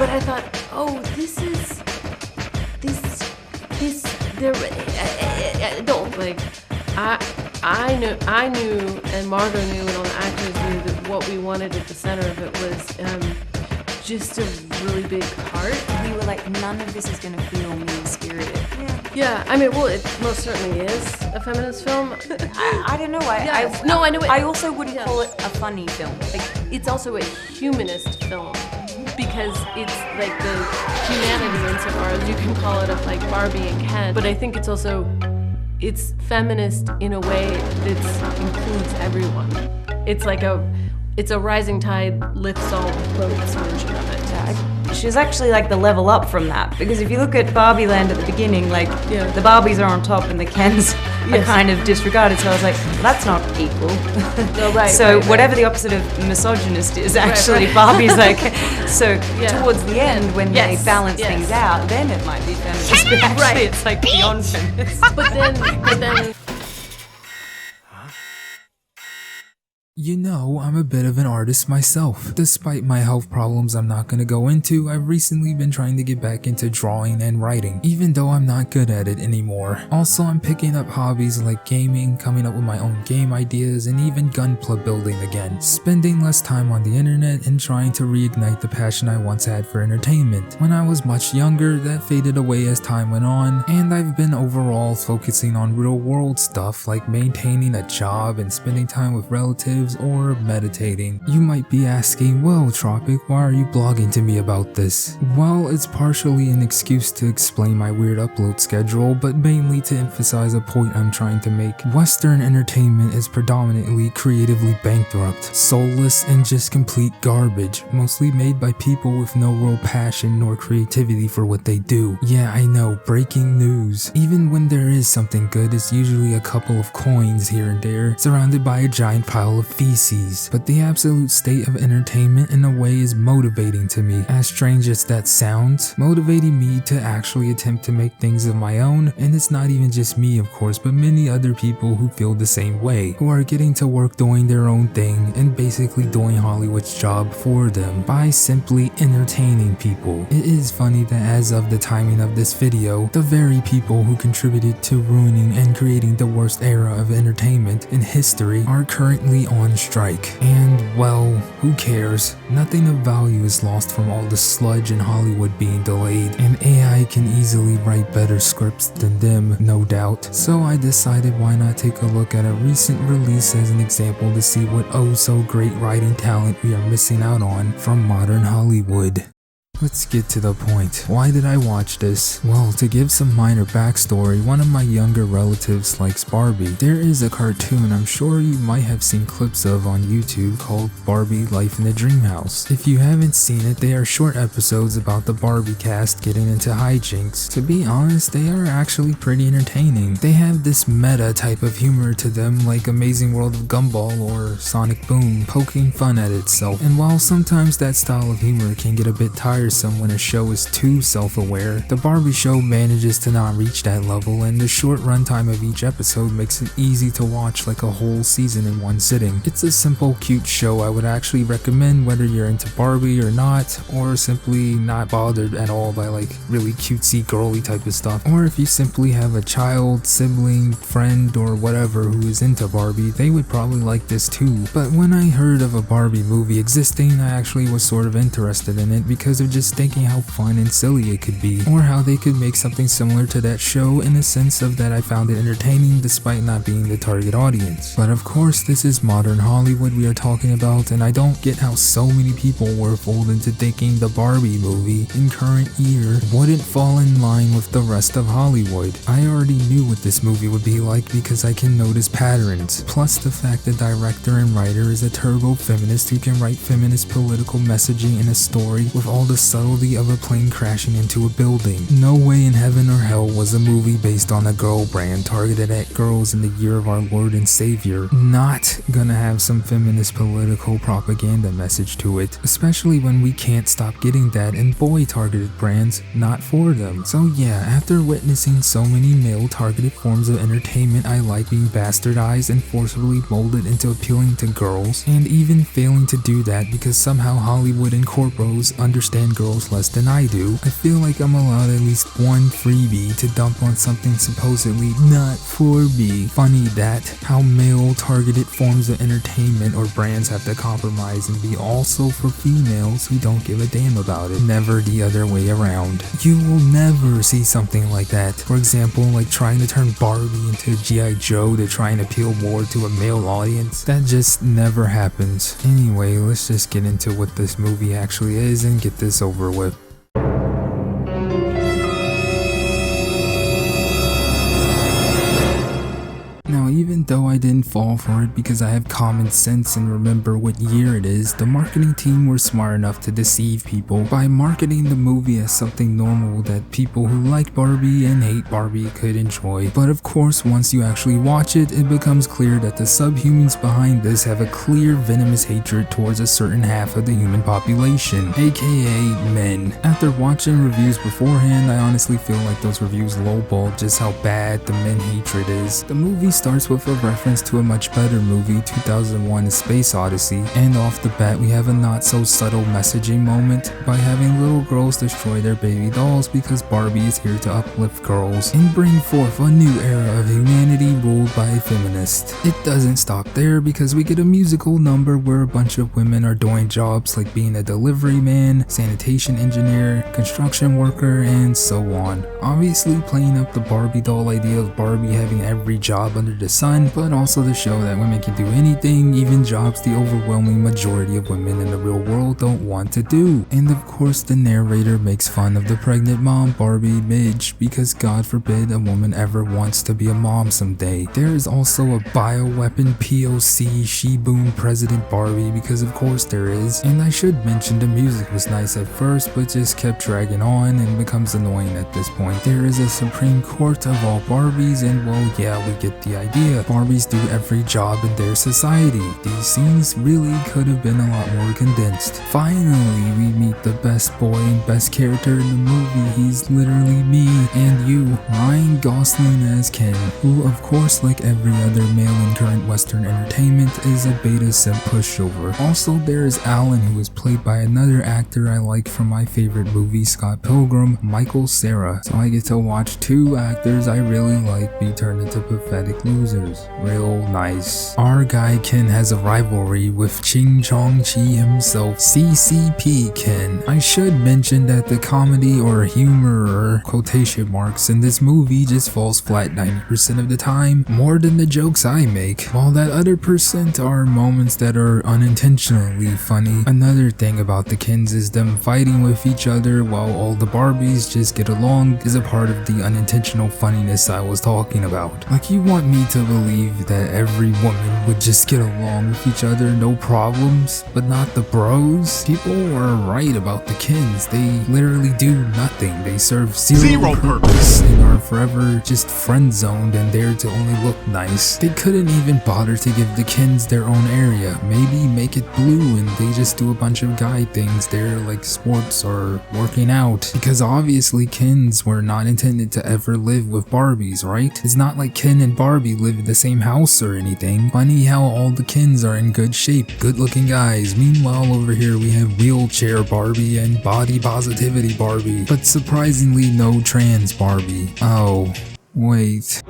But I thought, oh, don't like. I knew, and Margot knew, and all the actors knew that what we wanted at the center of it was just a really big heart. We were like, none of this is going to feel mean-spirited. Yeah, I mean, well, it most certainly is a feminist film. I don't know. I know it. I also wouldn't call it a funny film. Like, it's also a humanist film because it's like the humanity insofar as you can call it like BarBie and Ken. But I think it's also, it's feminist in a way that includes everyone. It's like it's a rising tide lifts all boats version of it. She's actually like the level up from that, because if you look at Barbie Land at the beginning, like the Barbies are on top and the Kens are kind of disregarded. So I was like, well, that's not equal. So whatever the opposite of misogynist is, actually Barbie's like. So towards the end, when they balance things out, then it might be feminist. But actually, it's like beyond feminist. But then. You know, I'm a bit of an artist myself. Despite my health problems I'm not gonna go into, I've recently been trying to get back into drawing and writing, even though I'm not good at it anymore. Also, I'm picking up hobbies like gaming, coming up with my own game ideas, and even gunpla building again. Spending less time on the internet and trying to reignite the passion I once had for entertainment. When I was much younger, that faded away as time went on, and I've been overall focusing on real world stuff like maintaining a job and spending time with relatives or meditating. You might be asking, well, Tropic, why are you blogging to me about this? Well, it's partially an excuse to explain my weird upload schedule, but mainly to emphasize a point I'm trying to make. Western entertainment is predominantly creatively bankrupt, soulless, and just complete garbage, mostly made by people with no real passion nor creativity for what they do. Yeah, I know, breaking news. Even when there is something good, it's usually a couple of coins here and there, surrounded by a giant pile of feces. But the absolute state of entertainment in a way is motivating to me. As strange as that sounds, motivating me to actually attempt to make things of my own, and it's not even just me of course, but many other people who feel the same way, who are getting to work doing their own thing and basically doing Hollywood's job for them by simply entertaining people. It is funny that as of the timing of this video, the very people who contributed to ruining and creating the worst era of entertainment in history are currently on strike. And well, who cares? Nothing of value is lost from all the sludge in Hollywood being delayed, and AI can easily write better scripts than them, no doubt. So I decided why not take a look at a recent release as an example to see what oh so great writing talent we are missing out on from modern Hollywood. Let's get to the point. Why did I watch this? Well, to give some minor backstory, one of my younger relatives likes BarBie. There is a cartoon I'm sure you might have seen clips of on YouTube called BarBie Life in the Dreamhouse. If you haven't seen it, they are short episodes about the BarBie cast getting into hijinks. To be honest, they are actually pretty entertaining. They have this meta type of humor to them, like Amazing World of Gumball or Sonic Boom, poking fun at itself. And while sometimes that style of humor can get a bit tiresome when a show is too self-aware, the BarBie show manages to not reach that level, and the short runtime of each episode makes it easy to watch like a whole season in one sitting. It's a simple, cute show I would actually recommend whether you're into BarBie or not, or simply not bothered at all by like really cutesy girly type of stuff. Or if you simply have a child, sibling, friend, or whatever who is into BarBie, they would probably like this too. But when I heard of a BarBie movie existing, I actually was sort of interested in it because of just thinking how fun and silly it could be, or how they could make something similar to that show in the sense of that I found it entertaining despite not being the target audience. But of course, this is modern Hollywood we are talking about, and I don't get how so many people were fooled into thinking the BarBie movie in current year wouldn't fall in line with the rest of Hollywood. I already knew what this movie would be like because I can notice patterns, plus the fact the director and writer is a turbo feminist who can write feminist political messaging in a story with all the subtlety of a plane crashing into a building. No way in heaven or hell was a movie based on a girl brand targeted at girls in the year of our Lord and Savior not gonna have some feminist political propaganda message to it, especially when we can't stop getting that in boy targeted brands not for them. So yeah, after witnessing so many male targeted forms of entertainment I like being bastardized and forcibly molded into appealing to girls, and even failing to do that because somehow Hollywood and corporos understand girls less than I do, I feel like I'm allowed at least one freebie to dump on something supposedly not for me. Funny that how male-targeted forms of entertainment or brands have to compromise and be also for females who don't give a damn about it. Never the other way around. You will never see something like that. For example, like trying to turn BarBie into G.I. Joe to try and appeal more to a male audience. That just never happens. Anyway, let's just get into what this movie actually is and get this over with. Now, even though I didn't fall for it because I have common sense and remember what year it is, the marketing team were smart enough to deceive people by marketing the movie as something normal that people who like BarBie and hate BarBie could enjoy. But of course, once you actually watch it, it becomes clear that the subhumans behind this have a clear venomous hatred towards a certain half of the human population, aka men. After watching reviews beforehand, I honestly feel like those reviews lowball just how bad the men hatred is. The movie starts with a reference to a much better movie, 2001: A Space Odyssey, and off the bat we have a not so subtle messaging moment by having little girls destroy their baby dolls because BarBie is here to uplift girls and bring forth a new era of humanity ruled by a feminist. It doesn't stop there because we get a musical number where a bunch of women are doing jobs like being a delivery man, sanitation engineer, construction worker, and so on. Obviously playing up the BarBie doll idea of BarBie having every job under the sun, but also to show that women can do anything, even jobs the overwhelming majority of women in the real world don't want to do. And of course the narrator makes fun of the pregnant mom BarBie Midge because God forbid a woman ever wants to be a mom someday. There is also a bioweapon POC She-Boom President BarBie because of course there is. And I should mention the music was nice at first but just kept dragging on and becomes annoying at this point. There is a Supreme Court of all Barbies and well yeah, we get the idea. Barbies do every job in their society. These scenes really could have been a lot more condensed. Finally, we meet the best boy and best character in the movie. He's literally me and you, Ryan Gosling as Ken, who of course like every other male in current Western entertainment is a beta simp pushover. Also there is Alan, who is played by another actor I like from my favorite movie Scott Pilgrim, Michael Cera. So I get to watch two actors I really like be turned into pathetic losers. Real nice. Our guy Ken has a rivalry with Ching Chong Chi himself, CCP Ken. I should mention that the comedy or humor or quotation marks in this movie just falls flat 90% of the time, more than the jokes I make, while that other percent are moments that are unintentionally funny. Another thing about the Kens is them fighting with each other while all the Barbies just get along is a part of the unintentional funniness I was talking about. Like you want me to believe that every woman would just get along with each other, no problems, but not the bros? People are right about the Kens. They literally do nothing. They serve zero purpose and are forever just friend zoned and there to only look nice. They couldn't even bother to give the Kens their own area. Maybe make it blue and they just do a bunch of guy things there like sports or working out. Because obviously Kens were not intended to ever live with Barbies, right? It's not like Ken and Barbie live in the same house or anything. Funny how all the Kens are in good shape, good looking guys. Meanwhile over here we have wheelchair Barbie and body positivity Barbie, but surprisingly no trans Barbie. Oh, wait.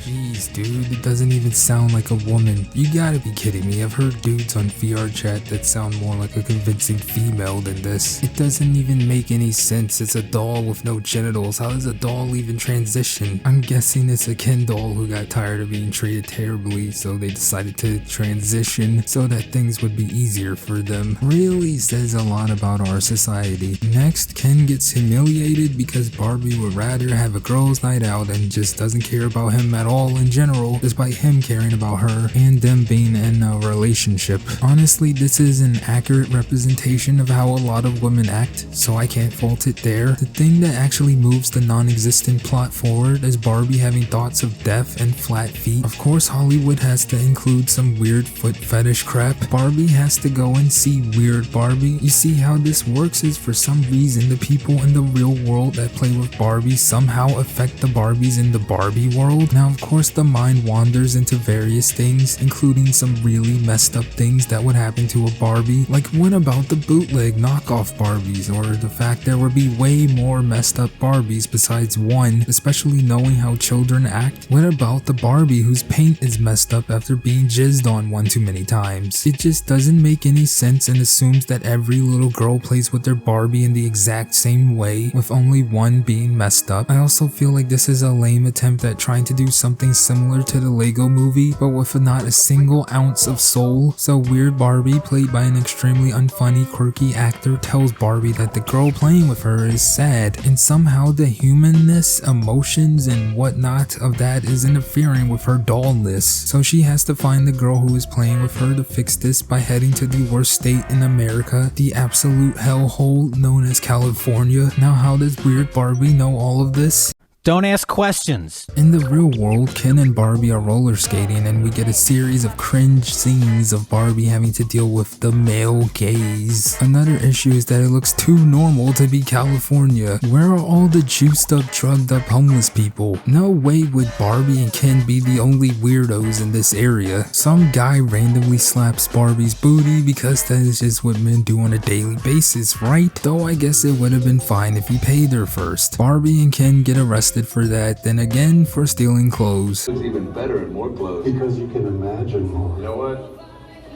Jeez, dude, it doesn't even sound like a woman. You gotta be kidding me. I've heard dudes on VR chat that sound more like a convincing female than this. It doesn't even make any sense. It's a doll with no genitals. How does a doll even transition? I'm guessing it's a Ken doll who got tired of being treated terribly, so they decided to transition so that things would be easier for them. Really says a lot about our society. Next, Ken gets humiliated because Barbie would rather have a girls' night out and just doesn't care about him at all in general, despite him caring about her and them being in a relationship. Honestly, this is an accurate representation of how a lot of women act, so I can't fault it there. The thing that actually moves the non-existent plot forward is Barbie having thoughts of death and flat feet. Of course, Hollywood has to include some weird foot fetish crap. Barbie has to go and see weird Barbie. You see how this works is for some reason the people in the real world that play with Barbie somehow affect the Barbies in the Barbie world. Now of course the mind wanders into various things, including some really messed up things that would happen to a Barbie. Like, what about the bootleg knockoff Barbies, or the fact there would be way more messed up Barbies besides one, especially knowing how children act? What about the Barbie whose paint is messed up after being jizzed on one too many times? It just doesn't make any sense and assumes that every little girl plays with their Barbie in the exact same way, with only one being messed up. I also feel like this is a lame attempt at trying to do something similar to the Lego movie, but with not a single ounce of soul. So Weird Barbie, played by an extremely unfunny, quirky actor, tells Barbie that the girl playing with her is sad, and somehow the humanness, emotions, and whatnot of that is interfering with her dollness. So she has to find the girl who is playing with her to fix this by heading to the worst state in America, the absolute hellhole known as California. Now, how does Weird Barbie know all of this? Don't ask questions. In the real world, Ken and Barbie are roller skating, and we get a series of cringe scenes of Barbie having to deal with the male gaze. Another issue is that it looks too normal to be California. Where are all the juiced up, drugged up homeless people? No way would Barbie and Ken be the only weirdos in this area. Some guy randomly slaps Barbie's booty because that is just what men do on a daily basis, right? Though I guess it would have been fine if he paid her first. Barbie and Ken get arrested for that, then again for stealing clothes. Looks even better in more clothes. Because you can imagine more. You know what?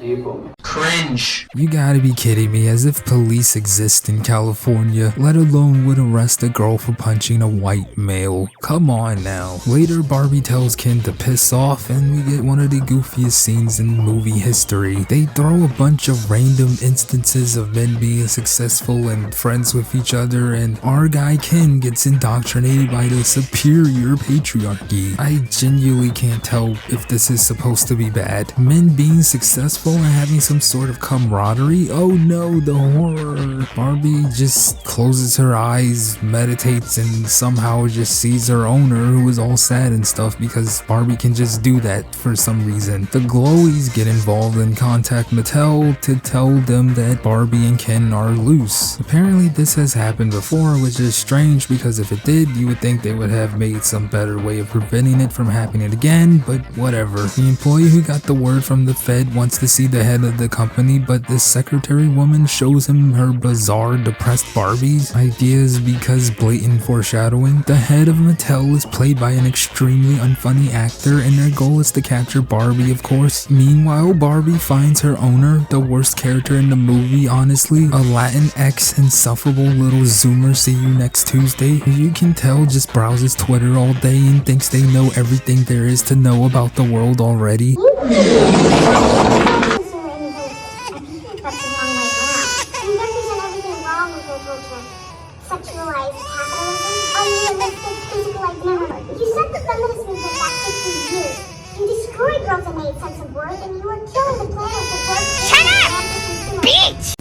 People. Cringe. You gotta be kidding me, as if police exist in California, let alone would arrest a girl for punching a white male. Come on now. Later, Barbie tells Ken to piss off, and we get one of the goofiest scenes in movie history. They throw a bunch of random instances of men being successful and friends with each other, and our guy Ken gets indoctrinated by the superior patriarchy. I genuinely can't tell if this is supposed to be bad. Men being successful and having some sort of camaraderie? Oh no, the horror. Barbie just closes her eyes, meditates, and somehow just sees her owner, who is all sad and stuff, because Barbie can just do that for some reason. The Glowies get involved and contact Mattel to tell them that Barbie and Ken are loose. Apparently this has happened before, which is strange because if it did, you would think they would have made some better way of preventing it from happening again, but whatever. The employee who got the word from the Fed wants to see the head of the company, but this secretary woman shows him her bizarre depressed Barbies. Ideas because blatant foreshadowing. The head of Mattel is played by an extremely unfunny actor, and their goal is to capture Barbie, of course. Meanwhile, Barbie finds her owner, the worst character in the movie, honestly, a Latinx insufferable little zoomer see you next Tuesday, who you can tell just browses Twitter all day and thinks they know everything there is to know about the world already.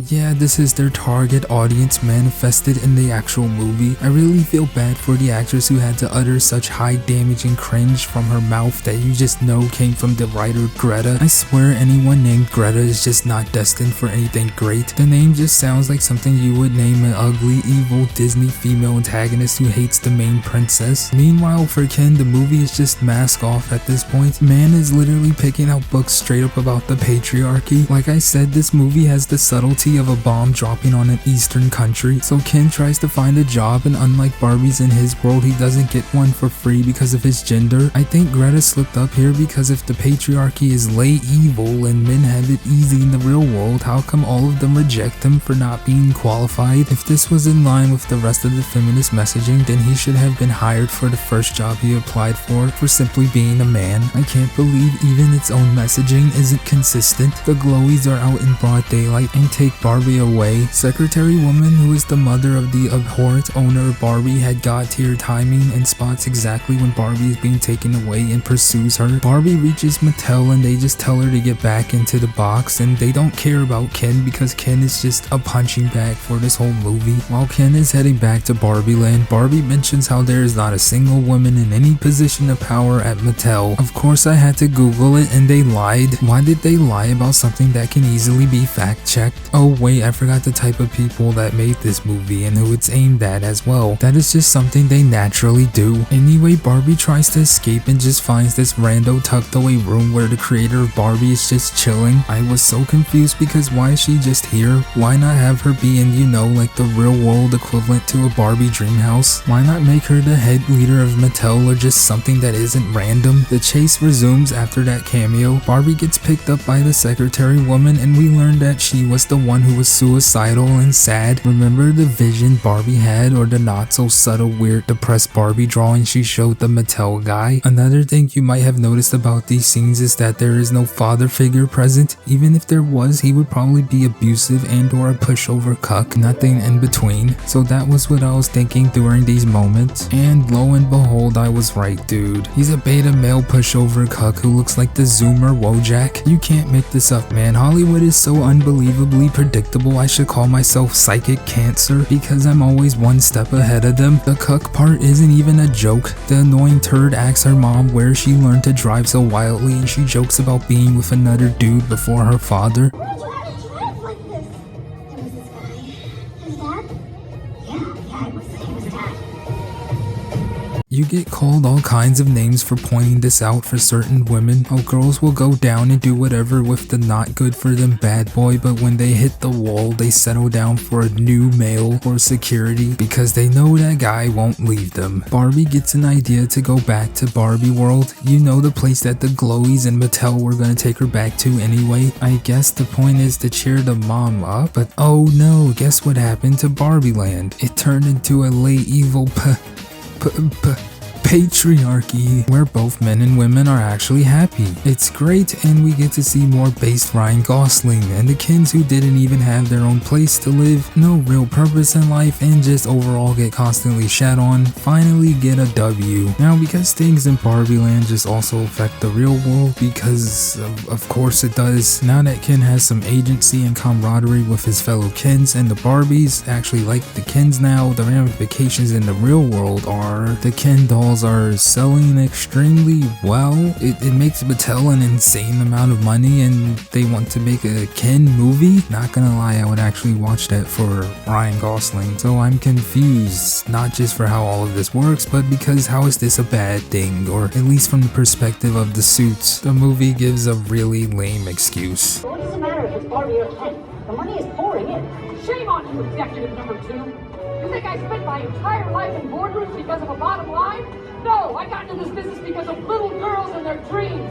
Yeah, this is their target audience manifested in the actual movie. I really feel bad for the actress who had to utter such high damage and cringe from her mouth that you just know came from the writer Greta. I swear anyone named Greta is just not destined for anything great. The name just sounds like something you would name an ugly, evil Disney female antagonist who hates the main princess. Meanwhile, for Ken, the movie is just mask off at this point. Man is literally picking out books straight up about the patriarchy. Like I said, this movie has the subtlety of a bomb dropping on an eastern country. So Ken tries to find a job, and unlike Barbie's in his world, he doesn't get one for free because of his gender. I think Greta slipped up here because if the patriarchy is lay evil and men have it easy in the real world, how come all of them reject him for not being qualified? If this was in line with the rest of the feminist messaging, then he should have been hired for the first job he applied for simply being a man. I can't believe even its own messaging isn't consistent. The Glowies are out in broad daylight and take Barbie away. Secretary woman, who is the mother of the abhorrent owner of Barbie, had god-tier timing and spots exactly when Barbie is being taken away and pursues her. Barbie reaches Mattel and they just tell her to get back into the box, and they don't care about Ken because Ken is just a punching bag for this whole movie. While Ken is heading back to Barbie Land, Barbie mentions how there is not a single woman in any position of power at Mattel. Of course I had to Google it and they lied. Why did they lie about something that can easily be fact checked? Oh wait, I forgot the type of people that made this movie and who it's aimed at as well. That is just something they naturally do. Anyway, Barbie tries to escape and just finds this rando tucked away room where the creator of Barbie is just chilling. I was so confused because why is she just here? Why not have her be in, you know, like the real world equivalent to a Barbie Dreamhouse? Why not make her the head leader of Mattel or just something that isn't random? The chase resumes after that cameo. Barbie gets picked up by the secretary woman and we learn that she was the one who was suicidal and sad. Remember the vision Barbie had, or the not so subtle weird depressed Barbie drawing she showed the Mattel guy? Another thing you might have noticed about these scenes is that there is no father figure present. Even if there was, he would probably be abusive and or a pushover cuck, nothing in between. So that was what I was thinking during these moments, and lo and behold I was right, dude. He's a beta male pushover cuck who looks like the Zoomer Wojak. You can't make this up, man. Hollywood is so unbelievably predictable. I should call myself psychic cancer because I'm always one step ahead of them. The cuck part isn't even a joke. The annoying turd asks her mom where she learned to drive so wildly and she jokes about being with another dude before her father. You get called all kinds of names for pointing this out for certain women. How girls will go down and do whatever with the not good for them bad boy, but when they hit the wall, they settle down for a new male or security because they know that guy won't leave them. Barbie gets an idea to go back to Barbie World. You know, the place that the Glowies and Mattel were gonna take her back to anyway. I guess the point is to cheer the mom up, but oh no, guess what happened to Barbie Land? It turned into a late evil patriarchy where both men and women are actually happy. It's great, and we get to see more based Ryan Gosling and the Kens who didn't even have their own place to live, no real purpose in life, and just overall get constantly shat on, finally get a W. Now, because things in Barbie Land just also affect the real world, because of course it does, now that Ken has some agency and camaraderie with his fellow Kens and the Barbies actually like the Kens now, the ramifications in the real world are the Ken dolls are selling extremely well. It makes Mattel an insane amount of money and they want to make a Ken movie. Not gonna lie, I would actually watch that for Ryan Gosling. So I'm confused, not just for how all of this works, but because how is this a bad thing, or at least from the perspective of the suits. The movie gives a really lame excuse. What does it matter if it's Barbie or Ken? The money is pouring in. Shame on you, executive number 2. You think I spent my entire life in boardrooms because of a bottom line? No, I got into this business because of little girls and their dreams.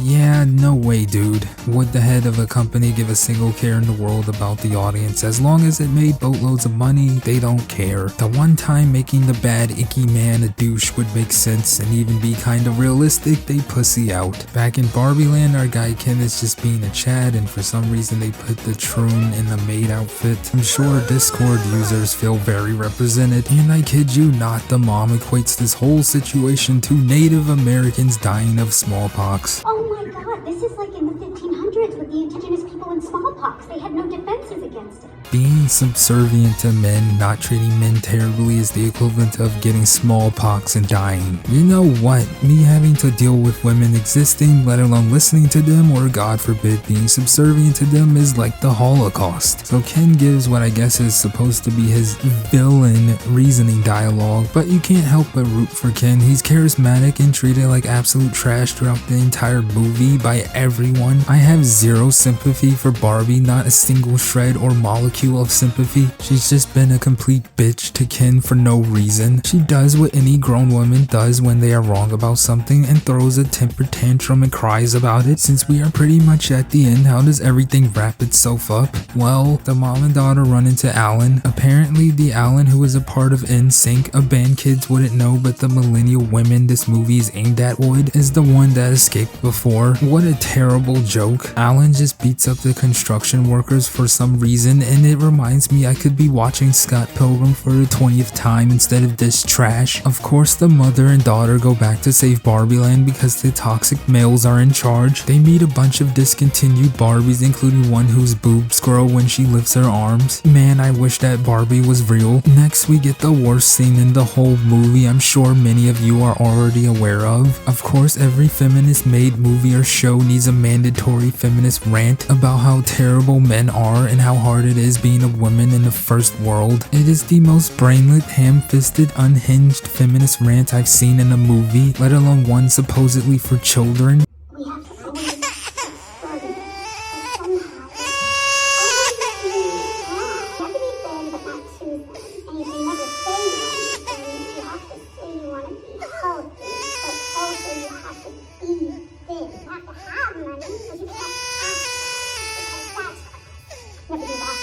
Yeah, no way, dude. Would the head of a company give a single care in the world about the audience? As long as it made boatloads of money, they don't care. The one time making the bad icky man a douche would make sense and even be kinda realistic, they pussy out. Back in Barbie Land, our guy Ken is just being a Chad, and for some reason they put the troon in the maid outfit. I'm sure Discord users feel very represented, and I kid you not, the mom equates this whole situation to Native Americans dying of smallpox. Oh my god, this is like in the 1500s with the indigenous people and smallpox. They had no defenses against it. Being subservient to men, not treating men terribly, is the equivalent of getting smallpox and dying. You know what? Me having to deal with women existing, let alone listening to them, or God forbid being subservient to them, is like the Holocaust. So Ken gives what I guess is supposed to be his villain reasoning dialogue, but you can't help but root for Ken. He's charismatic and treated like absolute trash throughout the entire movie by everyone. I have zero sympathy for Barbie, not a single shred or molecule of sympathy. She's just been a complete bitch to Ken for no reason. She does what any grown woman does when they are wrong about something and throws a temper tantrum and cries about it. Since we are pretty much at the end, how does everything wrap itself up? Well, the mom and daughter run into Alan. Apparently the Alan who is a part of NSYNC, a band kids wouldn't know but the millennial women this movie is aimed at would, is the one that escaped before. What a terrible joke. Alan just beats up the construction workers for some reason, and it reminds me I could be watching Scott Pilgrim for the 20th time instead of this trash. Of course, the mother and daughter go back to save Barbie Land because the toxic males are in charge. They meet a bunch of discontinued Barbies, including one whose boobs grow when she lifts her arms. Man, I wish that Barbie was real. Next, we get the worst scene in the whole movie I'm sure many of you are already aware of. Of course, every feminist-made movie or show needs a mandatory feminist rant about how terrible men are and how hard it is being a woman in the first world. It is the most brainless, ham-fisted, unhinged feminist rant I've seen in a movie, let alone one supposedly for children. We have to always burden, but somehow, you have to be thin, but not too thin. And you can never say you want to be thin. You have to say you want to be healthy, but also you have to be thin. You have to have money, but you can't ask for it, because that's never be lost.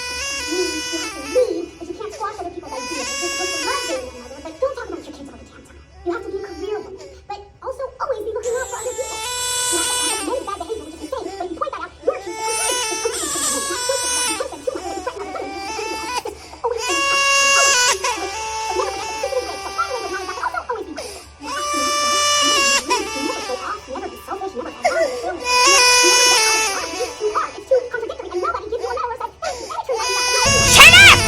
You have to lead, but you can't squash other people's ideas. You're supposed to love being a mother, but don't talk about your kids all the damn time. You have to be a career woman, but also always be looking out for other people. You have to have many bad behavior, which is insane, but if you point that out, your kids are insane. It's coming from the not good, but you help them too much, but you threaten other women. It's always in the house. Always be good. But never forget that this is great, so find a way to acknowledge that, but also always be good. You have to never show off, never be selfish, never have money, never get out of line. It's too hard, it's too contradictory, and nobody gives you a medal or says, hey, you true life, shut up!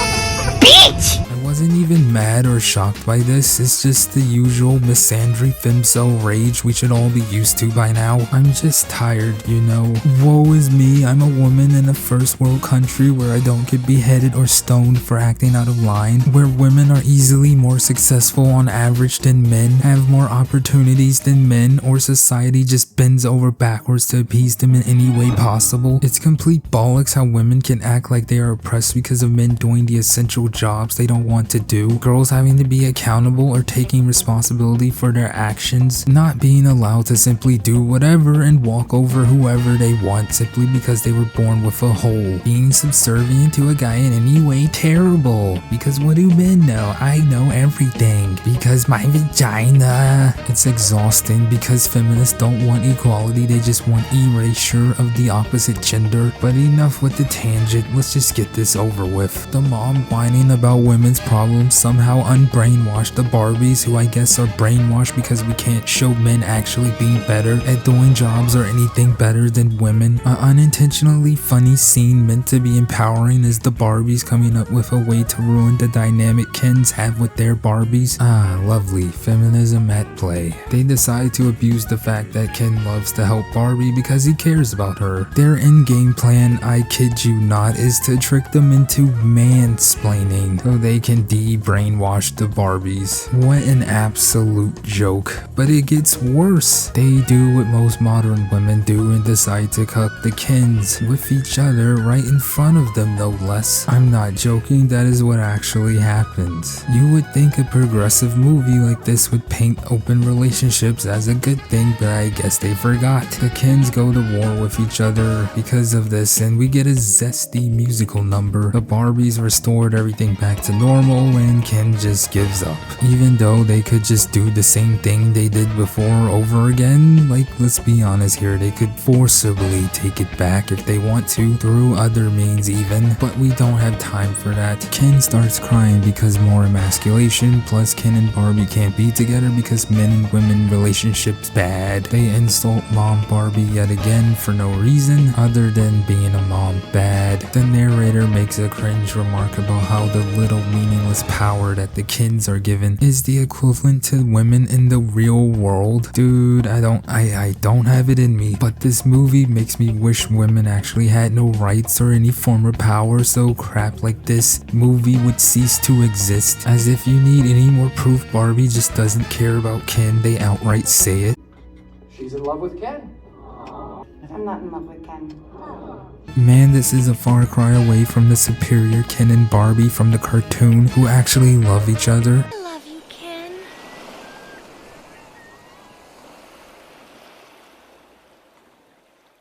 Bitch! I wasn't even mad or shocked by this, it's just the usual misandry femcel rage we should all be used to by now. I'm just tired, you know. Woe is me, I'm a woman in a first world country where I don't get beheaded or stoned for acting out of line, where women are easily more successful on average than men, have more opportunities than men, or society just bends over backwards to appease them in any way possible. It's complete bollocks how women can act like they are oppressed because of men doing the essential jobs they don't want to do, girls having to be accountable or taking responsibility for their actions, not being allowed to simply do whatever and walk over whoever they want simply because they were born with a hole, being subservient to a guy in any way terrible, because what do men know? I know everything, because my vagina. It's exhausting because feminists don't want equality, they just want erasure of the opposite gender. But enough with the tangent, let's just get this over with. The mom whining about women's problems somehow unbrainwashed the Barbies, who I guess are brainwashed because we can't show men actually being better at doing jobs or anything better than women. An unintentionally funny scene meant to be empowering is the Barbies coming up with a way to ruin the dynamic Kens have with their Barbies. Ah, lovely, feminism at play. They decide to abuse the fact that Ken loves to help Barbie because he cares about her. Their in-game plan, I kid you not, is to trick them into mansplaining so they can de-brainwash the Barbies. What an absolute joke. But it gets worse. They do what most modern women do and decide to cuck the Kens with each other right in front of them, no less. I'm not joking, that is what actually happens. You would think a progressive movie like this would paint open relationships as a good thing, but I guess they forgot. The Kens go to war with each other because of this, and we get a zesty musical number. The Barbies restored everything back to normal and Ken just gives up. Even though they could just do the same thing they did before over again, like, let's be honest here, they could forcibly take it back if they want to, through other means even, but we don't have time for that. Ken starts crying because more emasculation, plus Ken and Barbie can't be together because men and women relationships bad. They insult Mom Barbie yet again for no reason other than being a mom bad. The narrator makes a cringe remark about how the little meaningless power that the Kens are given is the equivalent to women in the real world. Dude, I don't have it in me, but this movie makes me wish women actually had no rights or any form of power, so crap like this movie would cease to exist. As if you need any more proof Barbie just doesn't care about Ken, they outright say it. She's in love with Ken. I'm not in love with Ken. Man, this is a far cry away from the superior Ken and Barbie from the cartoon who actually love each other. I love you, Ken.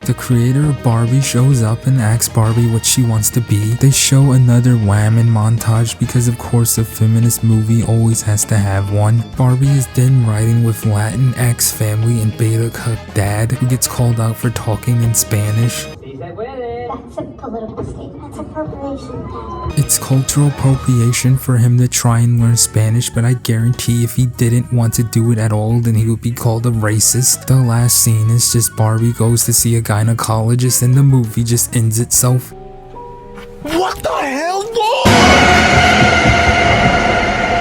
The creator of BarBie shows up and asks Barbie what she wants to be. They show another whammon montage because of course a feminist movie always has to have one. Barbie is then riding with Latin ex family and beta cuck dad who gets called out for talking in Spanish. He said That's a political statement. That's appropriation. It's cultural appropriation for him to try and learn Spanish, but I guarantee if he didn't want to do it at all, then he would be called a racist. The last scene is just Barbie goes to see a gynecologist and the movie just ends itself. What the hell?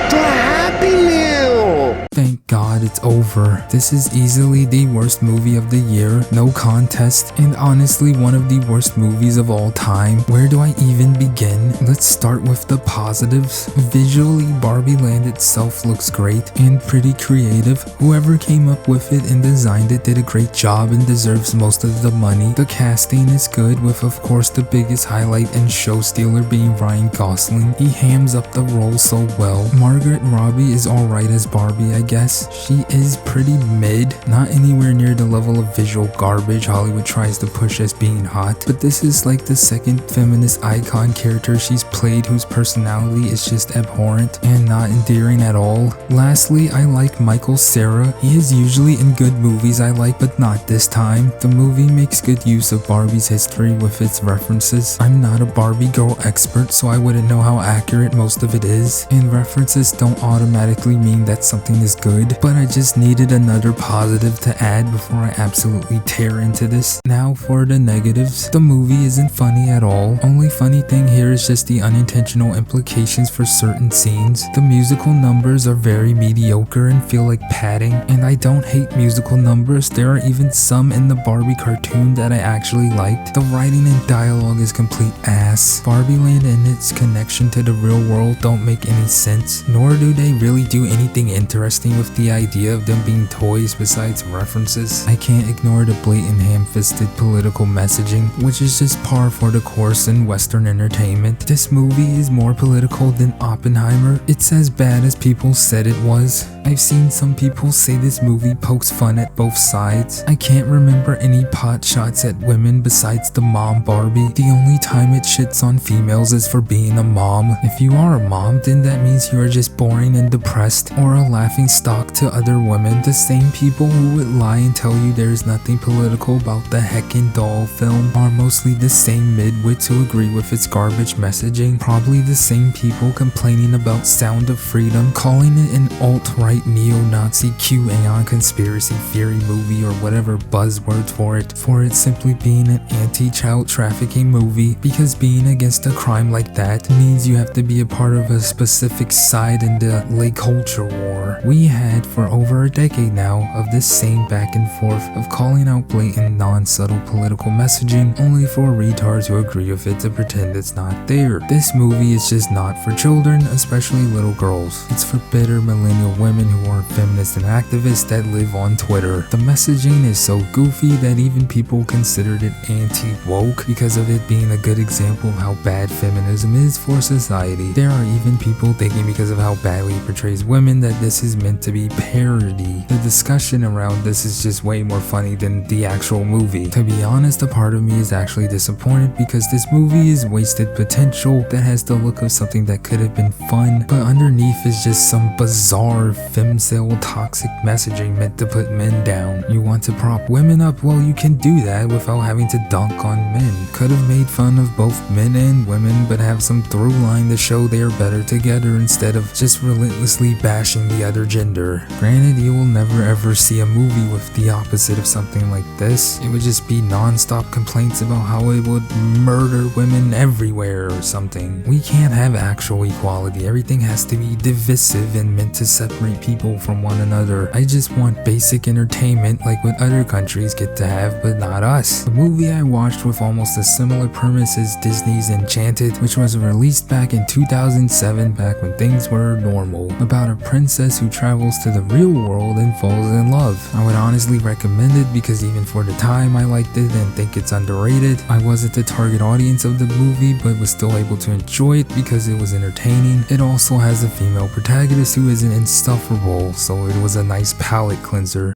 The Happy Meal! Thank God it's over. This is easily the worst movie of the year, no contest, and honestly one of the worst movies of all time. Where do I even begin? Let's start with the positives. Visually, Barbie Land itself looks great and pretty creative. Whoever came up with it and designed it did a great job and deserves most of the money. The casting is good, with of course the biggest highlight and show stealer being Ryan Gosling. He hams up the role so well. Margaret Robbie is alright as Barbie, I guess. She is pretty mid, not anywhere near the level of visual garbage Hollywood tries to push as being hot, but this is like the second feminist icon character she's played whose personality is just abhorrent and not endearing at all. Lastly, I like Michael Cera. He is usually in good movies I like, but not this time. The movie makes good use of Barbie's history with its references. I'm not a Barbie girl expert, so I wouldn't know how accurate most of it is, and references don't automatically mean that something is good, but I just needed another positive to add before I absolutely tear into this. Now for the negatives. The movie isn't funny at all. Only funny thing here is just the unintentional implications for certain scenes. The musical numbers are very mediocre and feel like padding, and I don't hate musical numbers. There are even some in the Barbie cartoon that I actually liked. The writing and dialogue is complete ass. Barbie Land and its connection to the real world don't make any sense, nor do they really do anything interesting with the idea of them being toys besides references. I can't ignore the blatant ham-fisted political messaging, which is just par for the course in Western entertainment. This movie is more political than Oppenheimer. It's as bad as people said it was. I've seen some people say this movie pokes fun at both sides. I can't remember any pot shots at women besides the mom Barbie. The only time it shits on females is for being a mom. If you are a mom, then that means you are just boring and depressed, or a laughing stock to other women. The same people who would lie and tell you there is nothing political about the heckin' doll film are mostly the same midwits who agree with its garbage messaging. Probably the same people complaining about Sound of Freedom, calling it an alt-right neo-Nazi QAnon conspiracy theory movie or whatever buzzwords for it simply being an anti-child trafficking movie, because being against a crime like that means you have to be a part of a specific side in the late culture war. We had for over a decade now of this same back and forth of calling out blatant non-subtle political messaging only for retards who agree with it to pretend it's not there. This movie is just not for children, especially little girls. It's for bitter millennial women who are feminists and activists that live on Twitter. The messaging is so goofy that even people considered it anti-woke because of it being a good example of how bad feminism is for society. There are even people thinking because of how badly it portrays women that this is meant to be parody. The discussion around this is just way more funny than the actual movie. To be honest, a part of me is actually disappointed because this movie is wasted potential that has the look of something that could have been fun, but underneath is just some bizarre femcel toxic messaging meant to put men down. You want to prop women up? Well, you can do that without having to dunk on men. Could have made fun of both men and women, but have some through line to show they are better together instead of just relentlessly bashing the other gender. Granted, you will never ever see a movie with the opposite of something like this. It would just be non-stop complaints about how it would murder women everywhere or something. We can't have actual equality. Everything has to be divisive and meant to separate people from one another. I just want basic entertainment like what other countries get to have, but not us. The movie I watched with almost a similar premise is Disney's Enchanted, which was released back in 2007, back when things were normal, about a princess who travels to the real world and falls in love. I would honestly recommend it because even for the time I liked it and think it's underrated. I wasn't the target audience of the movie, but was still able to enjoy it because it was entertaining. It also has a female protagonist who isn't insufferable, so it was a nice palate cleanser.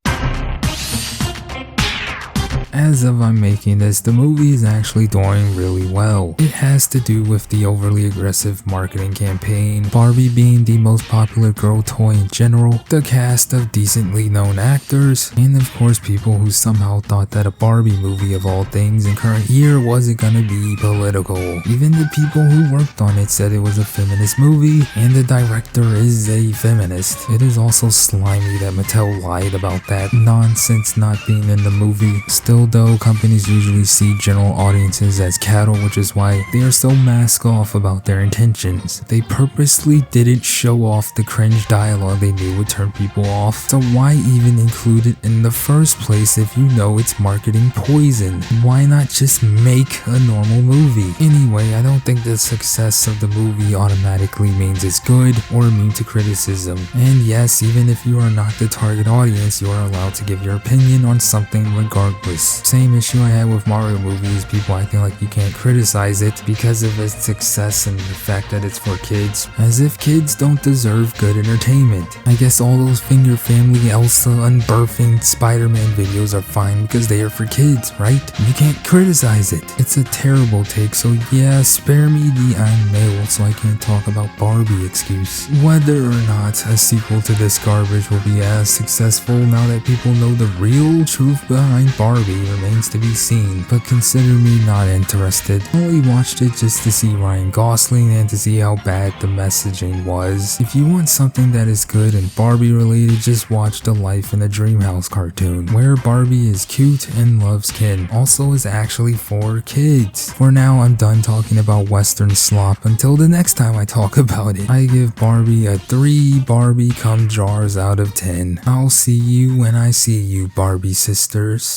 as of I'm making this, the movie is actually doing really well. It has to do with the overly aggressive marketing campaign, Barbie being the most popular girl toy in general, the cast of decently known actors, and of course people who somehow thought that a Barbie movie of all things in current year wasn't gonna be political. Even the people who worked on it said it was a feminist movie, and the director is a feminist. It is also slimy that Mattel lied about that nonsense not being in the movie. Still though, companies usually see general audiences as cattle, which is why they are so mask off about their intentions. They purposely didn't show off the cringe dialogue they knew would turn people off, so why even include it in the first place if you know it's marketing poison? Why not just make a normal movie? Anyway, I don't think the success of the movie automatically means it's good or immune to criticism. And yes, even if you are not the target audience, you are allowed to give your opinion on something regardless. Same issue I had with Mario movies, people acting like you can't criticize it because of its success and the fact that it's for kids, as if kids don't deserve good entertainment. I guess all those Finger Family, Elsa unbirthing Spider-Man videos are fine because they are for kids, right? You can't criticize it. It's a terrible take, so yeah, spare me the I'm male so I can't talk about Barbie excuse. Whether or not a sequel to this garbage will be as successful now that people know the real truth behind Barbie remains to be seen, but consider me not interested. I only watched it just to see Ryan Gosling and to see how bad the messaging was. If you want something that is good and Barbie related, just watch The Life in the Dreamhouse cartoon, where Barbie is cute and loves Ken, also is actually for kids. For now, I'm done talking about Western slop. Until the next time I talk about it, I give Barbie a 3 Barbie cum jars out of 10. I'll see you when I see you, Barbie sisters.